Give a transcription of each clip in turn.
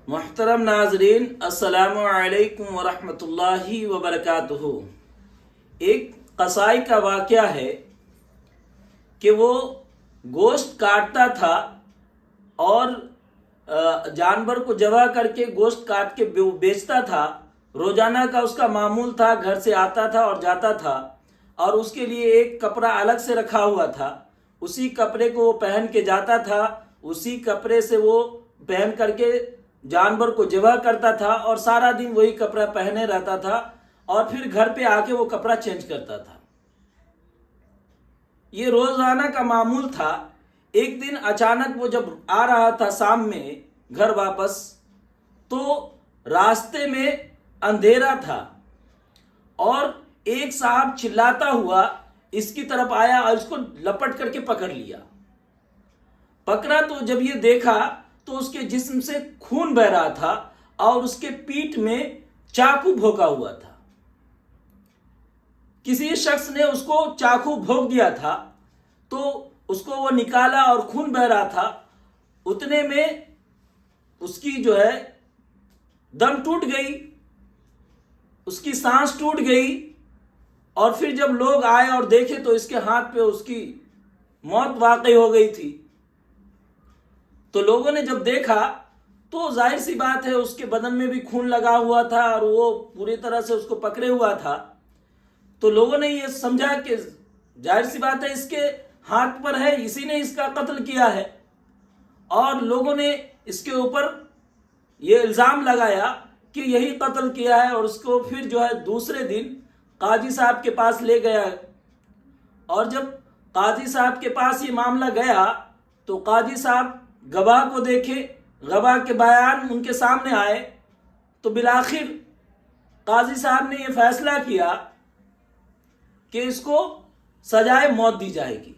मोहतरम नाजरीन, अस्सलामु अलैकुम वरहमतुल्लाहि वबरकातुहू। एक कसाई का वाक़या है कि वो गोश्त काटता था और जानवर को ज़बह करके गोश्त काट के बेचता था। रोज़ाना का उसका मामूल था, घर से आता था और जाता था और उसके लिए एक कपड़ा अलग से रखा हुआ था। उसी कपड़े को वो पहन के जाता था, उसी कपड़े से वो पहन करके जानवर को ज़बह करता था और सारा दिन वही कपड़ा पहने रहता था और फिर घर पे आके वो कपड़ा चेंज करता था। ये रोजाना का मामूल था। एक दिन अचानक वो जब आ रहा था शाम में घर वापस, तो रास्ते में अंधेरा था और एक साहब चिल्लाता हुआ इसकी तरफ आया और इसको लपट करके पकड़ लिया। पकड़ा तो जब ये देखा तो उसके जिस्म से खून बह रहा था और उसके पीठ में चाकू भोंका हुआ था। किसी शख्स ने उसको चाकू भोंक दिया था तो उसको वो निकाला और खून बह रहा था। उतने में उसकी जो है दम टूट गई, उसकी सांस टूट गई और फिर जब लोग आए और देखे तो इसके हाथ पे उसकी मौत वाकई हो गई थी। तो लोगों ने जब देखा तो जाहिर सी बात है उसके बदन में भी खून लगा हुआ था और वो पूरी तरह से उसको पकड़े हुआ था। तो लोगों ने ये समझा कि जाहिर सी बात है इसके हाथ पर है, इसी ने इसका कत्ल किया है और लोगों ने इसके ऊपर ये इल्ज़ाम लगाया कि यही कत्ल किया है और उसको फिर जो है दूसरे दिन काजी साहब के पास ले गया। और जब काजी साहब के पास ये मामला गया तो काजी साहब गवाह को देखे, गवाह के बयान उनके सामने आए तो बिलाखिर काजी साहब ने यह फैसला किया कि इसको सजाए मौत दी जाएगी।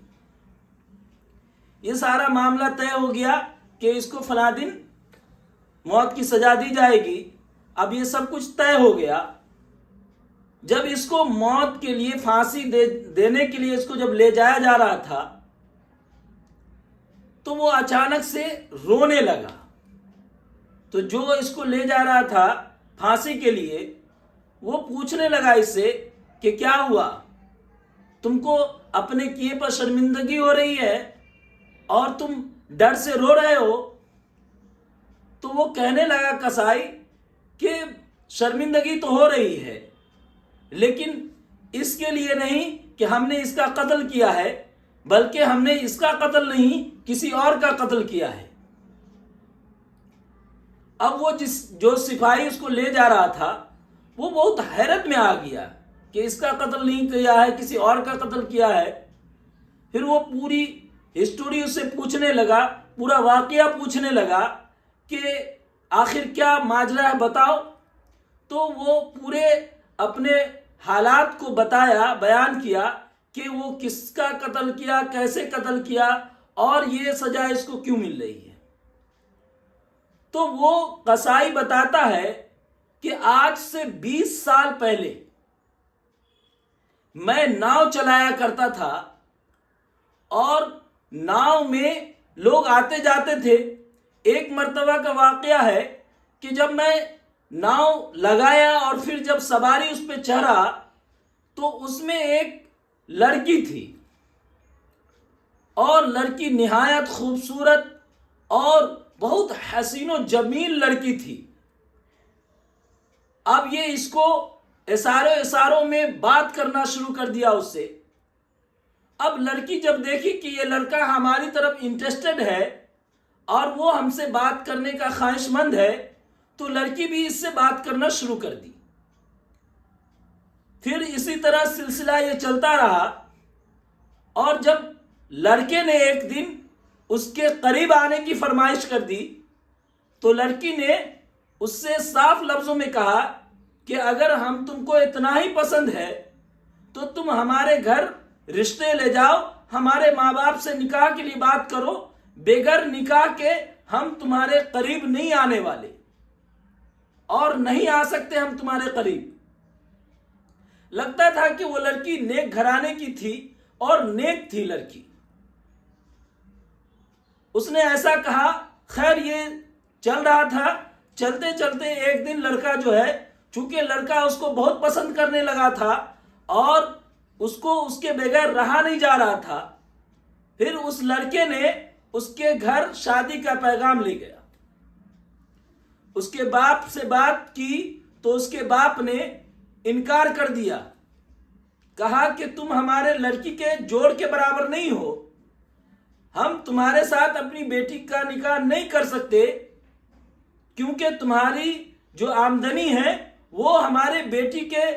ये सारा मामला तय हो गया कि इसको फला दिन मौत की सजा दी जाएगी। अब ये सब कुछ तय हो गया। जब इसको मौत के लिए फांसी देने के लिए इसको जब ले जाया जा रहा था तो वो अचानक से रोने लगा। तो जो इसको ले जा रहा था फांसी के लिए वो पूछने लगा इससे कि क्या हुआ, तुमको अपने किए पर शर्मिंदगी हो रही है और तुम डर से रो रहे हो। तो वो कहने लगा कसाई कि शर्मिंदगी तो हो रही है, लेकिन इसके लिए नहीं कि हमने इसका कत्ल किया है, बल्कि हमने इसका कत्ल नहीं किसी और का कत्ल किया है। अब वो जो सिपाही उसको ले जा रहा था वो बहुत हैरत में आ गया कि इसका कत्ल नहीं किया है, किसी और का कत्ल किया है। फिर वो पूरी हिस्टोरी उससे पूछने लगा, पूरा वाकया पूछने लगा कि आखिर क्या माजरा है बताओ। तो वो पूरे अपने हालात को बताया, बयान किया कि वो किसका कत्ल किया, कैसे कत्ल किया और ये सजा इसको क्यों मिल रही है। तो वो कसाई बताता है कि आज से 20 साल पहले मैं नाव चलाया करता था और नाव में लोग आते जाते थे। एक मर्तबा का वाकया है कि जब मैं नाव लगाया और फिर जब सवारी उस पर चढ़ा तो उसमें एक लड़की थी और लड़की निहायत खूबसूरत और बहुत हसीनो जमील लड़की थी। अब ये इसको इशारों में बात करना शुरू कर दिया उससे। अब लड़की जब देखी कि ये लड़का हमारी तरफ इंटरेस्टेड है और वो हमसे बात करने का ख्वाहिशमंद है, तो लड़की भी इससे बात करना शुरू कर दी। फिर इसी तरह सिलसिला ये चलता रहा और जब लड़के ने एक दिन उसके करीब आने की फरमाइश कर दी तो लड़की ने उससे साफ लफ्जों में कहा कि अगर हम तुमको इतना ही पसंद है तो तुम हमारे घर रिश्ते ले जाओ, हमारे माँ बाप से निकाह के लिए बात करो। बेगर निकाह के हम तुम्हारे करीब नहीं आने वाले और नहीं आ सकते हम तुम्हारे करीब। लगता था कि वो लड़की नेक घराने की थी और नेक थी लड़की। उसने ऐसा कहा। खैर ये चल रहा था, चलते चलते एक दिन लड़का जो है, चूंकि लड़का उसको बहुत पसंद करने लगा था और उसको उसके बगैर रहा नहीं जा रहा था, फिर उस लड़के ने उसके घर शादी का पैगाम ले गया। उसके बाप से बात की तो उसके बाप ने इनकार कर दिया, कहा कि तुम हमारे लड़की के जोड़ के बराबर नहीं हो, हम तुम्हारे साथ अपनी बेटी का निकाह नहीं कर सकते, क्योंकि तुम्हारी जो आमदनी है वो हमारे बेटी के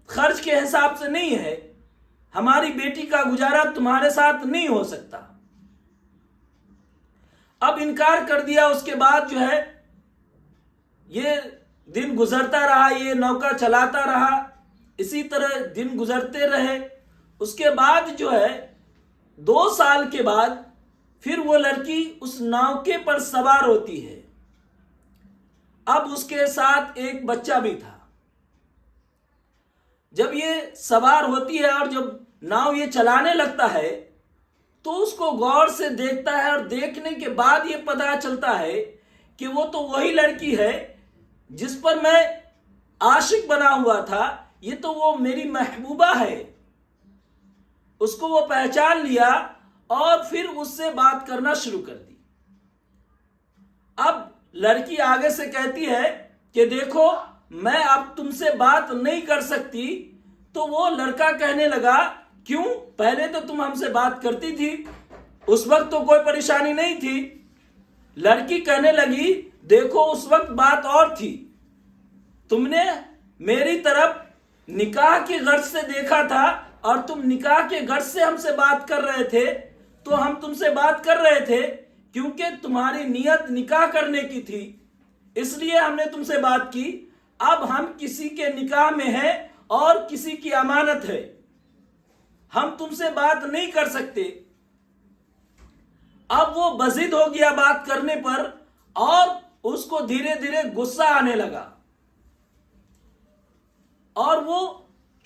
खर्च के हिसाब से नहीं है, हमारी बेटी का गुजारा तुम्हारे साथ नहीं हो सकता। अब इनकार कर दिया। उसके बाद जो है ये दिन गुजरता रहा, ये नौका चलाता रहा, इसी तरह दिन गुजरते रहे। उसके बाद जो है 2 साल के बाद फिर वो लड़की उस नौके पर सवार होती है। अब उसके साथ एक बच्चा भी था। जब ये सवार होती है और जब नाव ये चलाने लगता है तो उसको गौर से देखता है और देखने के बाद ये पता चलता है कि वो तो वही लड़की है जिस पर मैं आशिक बना हुआ था, ये तो वो मेरी महबूबा है। उसको वो पहचान लिया और फिर उससे बात करना शुरू कर दी। अब लड़की आगे से कहती है कि देखो मैं अब तुमसे बात नहीं कर सकती। तो वो लड़का कहने लगा, क्यों? पहले तो तुम हमसे बात करती थी, उस वक्त तो कोई परेशानी नहीं थी। लड़की कहने लगी, देखो उस वक्त बात और थी, तुमने मेरी तरफ निकाह की गर्ज से देखा था और तुम निकाह के गर्ज से हमसे बात कर रहे थे, तो हम तुमसे बात कर रहे थे क्योंकि तुम्हारी नियत निकाह करने की थी, इसलिए हमने तुमसे बात की। अब हम किसी के निकाह में हैं और किसी की अमानत है, हम तुमसे बात नहीं कर सकते। अब वो बजिद हो गया बात करने पर और उसको धीरे धीरे गुस्सा आने लगा। और वो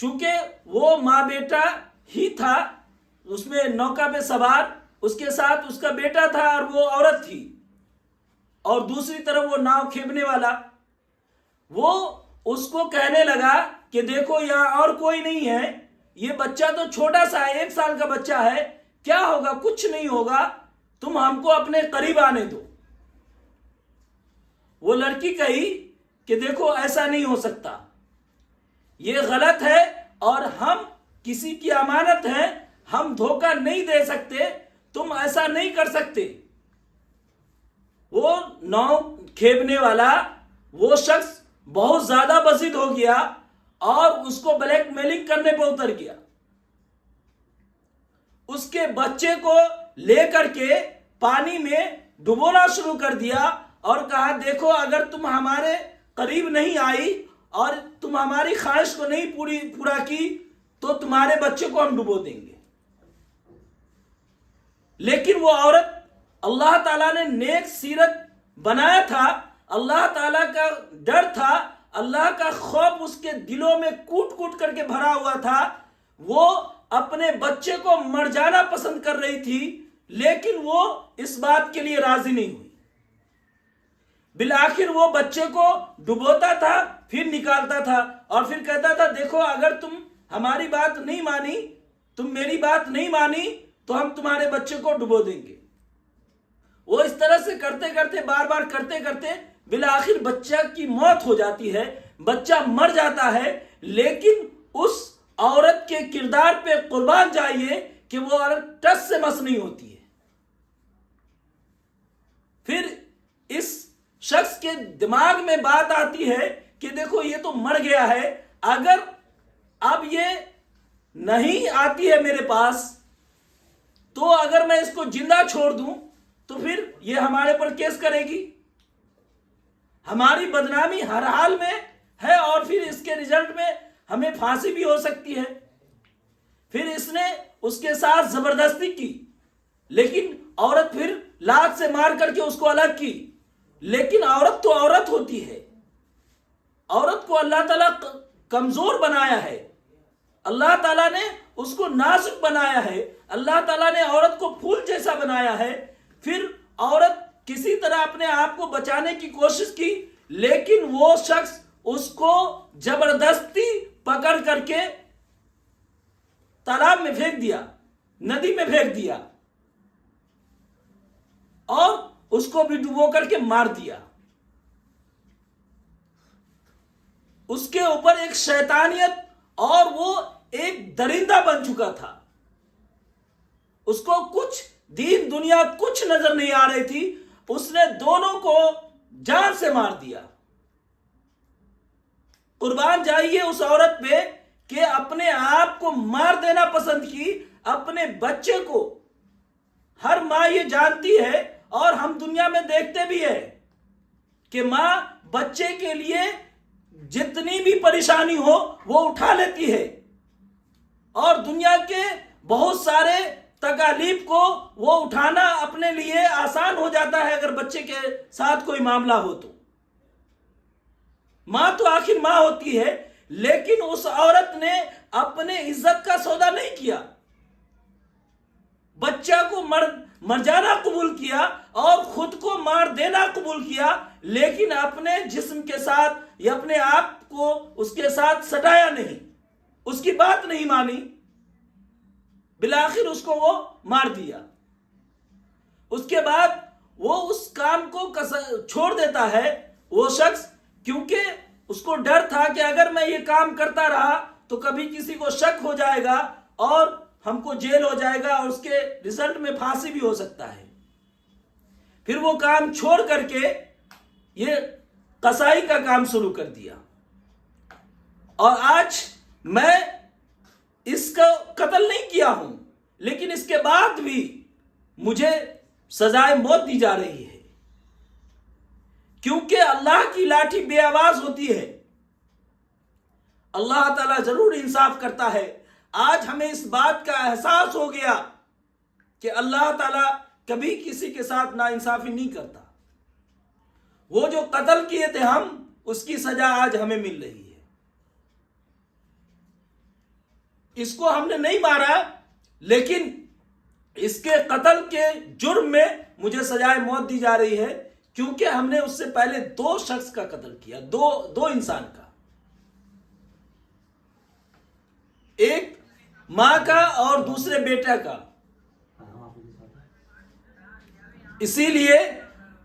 चूंकि वो माँ बेटा ही था, उसमें नौका पे सवार, उसके साथ उसका बेटा था और वो औरत थी, और दूसरी तरफ वो नाव खेपने वाला, वो उसको कहने लगा कि देखो यहाँ और कोई नहीं है, ये बच्चा तो छोटा सा है, 1 साल का बच्चा है, क्या होगा? कुछ नहीं होगा, तुम हमको अपने करीब आने दो। वो लड़की कही कि देखो ऐसा नहीं हो सकता, ये गलत है और हम किसी की अमानत है, हम धोखा नहीं दे सकते, तुम ऐसा नहीं कर सकते। वो नाव खेपने वाला वो शख्स बहुत ज्यादा बजिद हो गया और उसको ब्लैकमेलिंग करने पर उतर गया। उसके बच्चे को लेकर के पानी में डुबोना शुरू कर दिया और कहा, देखो अगर तुम हमारे करीब नहीं आई और तुम हमारी ख्वाहिश को नहीं पूरा की तो तुम्हारे बच्चे को हम डुबो देंगे। लेकिन वो औरत, अल्लाह ताला ने नेक सीरत बनाया था, अल्लाह ताला का डर था, अल्लाह का खौफ उसके दिलों में कूट कूट करके भरा हुआ था। वो अपने बच्चे को मर जाना पसंद कर रही थी, लेकिन वो इस बात के लिए राजी नहीं हुई। बिलाखिर वो बच्चे को डुबोता था, फिर निकालता था और फिर कहता था, देखो अगर तुम हमारी बात नहीं मानी, तुम मेरी बात नहीं मानी तो हम तुम्हारे बच्चे को डुबो देंगे। वो इस तरह से करते करते, बार बार करते करते बिलाखिर बच्चा की मौत हो जाती है, बच्चा मर जाता है। लेकिन उस औरत के किरदार पे कुर्बान जाइए कि वो औरत टस से मस नहीं होती है। फिर इस शख्स के दिमाग में बात आती है कि देखो ये तो मर गया है, अगर अब ये नहीं आती है मेरे पास, तो अगर मैं इसको जिंदा छोड़ दूं तो फिर ये हमारे पर केस करेगी, हमारी बदनामी हर हाल में है और फिर इसके रिजल्ट में हमें फांसी भी हो सकती है। फिर इसने उसके साथ जबरदस्ती की, लेकिन औरत फिर लात से मार करके उसको अलग की। लेकिन औरत तो औरत होती है, औरत को अल्लाह ताला कमजोर बनाया है, अल्लाह ताला ने उसको नाजुक बनाया है, अल्लाह ताला ने औरत को फूल जैसा बनाया है। फिर औरत किसी तरह अपने आप को बचाने की कोशिश की, लेकिन वो शख्स उसको जबरदस्ती पकड़ करके तालाब में फेंक दिया, नदी में फेंक दिया और उसको भी डुबो करके मार दिया। उसके ऊपर एक शैतानियत और वो एक दरिंदा बन चुका था। उसको कुछ दीन दुनिया कुछ नजर नहीं आ रही थी। उसने दोनों को जान से मार दिया। कुर्बान जाइए उस औरत पे कि अपने आप को मार देना पसंद की, अपने बच्चे को। हर माँ ये जानती है और हम दुनिया में देखते भी है कि माँ बच्चे के लिए जितनी भी परेशानी हो वो उठा लेती है और दुनिया के बहुत सारे तकालीफ को वो उठाना अपने लिए आसान हो जाता है अगर बच्चे के साथ कोई मामला हो तो। मां तो आखिर मां होती है, लेकिन उस औरत ने अपने इज्जत का सौदा नहीं किया। बच्चा को मर जाना कबूल किया और खुद को मार देना कबूल किया, लेकिन अपने जिस्म के साथ या अपने आप को उसके साथ सटाया नहीं, उसकी बात नहीं मानी, बिलाखिर उसको वो मार दिया। उसके बाद वो उस काम को छोड़ देता है वो शख्स, क्योंकि उसको डर था कि अगर मैं ये काम करता रहा तो कभी किसी को शक हो जाएगा और हमको जेल हो जाएगा और उसके रिजल्ट में फांसी भी हो सकता है। फिर वो काम छोड़ करके ये कसाई का काम शुरू कर दिया और आज मैं इसका कत्ल नहीं किया हूं, लेकिन इसके बाद भी मुझे सजाए मौत दी जा रही है, क्योंकि अल्लाह की लाठी बेआवाज होती है। अल्लाह ताला जरूर इंसाफ करता है। आज हमें इस बात का एहसास हो गया कि अल्लाह ताला कभी किसी के साथ नाइंसाफी नहीं करता। वो जो कत्ल किए थे हम, उसकी सजा आज हमें मिल रही है। इसको हमने नहीं मारा, लेकिन इसके कत्ल के जुर्म में मुझे सजाए मौत दी जा रही है, क्योंकि हमने उससे पहले दो शख्स का कत्ल किया, दो इंसान का, एक मां का और दूसरे बेटा का। इसीलिए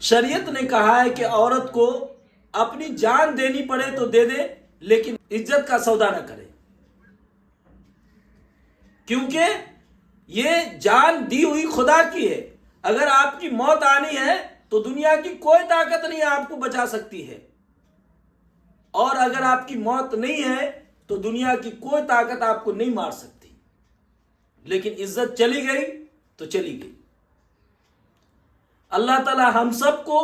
शरीयत ने कहा है कि औरत को अपनी जान देनी पड़े तो दे दे, लेकिन इज्जत का सौदा न करे, क्योंकि ये जान दी हुई खुदा की है। अगर आपकी मौत आनी है तो दुनिया की कोई ताकत नहीं आपको बचा सकती है, और अगर आपकी मौत नहीं है तो दुनिया की कोई ताकत आपको नहीं मार सकती। लेकिन इज्जत चली गई तो चली गई। अल्लाह ताला हम सबको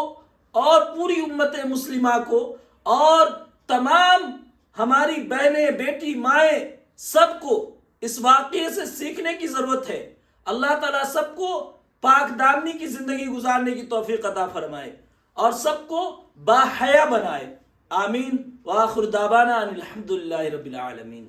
और पूरी उम्मत मुस्लिमा को और तमाम हमारी बहनें, बेटी, माएं, सबको इस वाक़ये से सीखने की जरूरत है। अल्लाह ताला सबको पाक दामनी की जिंदगी गुजारने की तौफीक अता फरमाए और सबको बाहया बनाए। आमीन। व आखिर दावाना अनिल हम्दुलिल्लाहि रब्बिल आलमीन।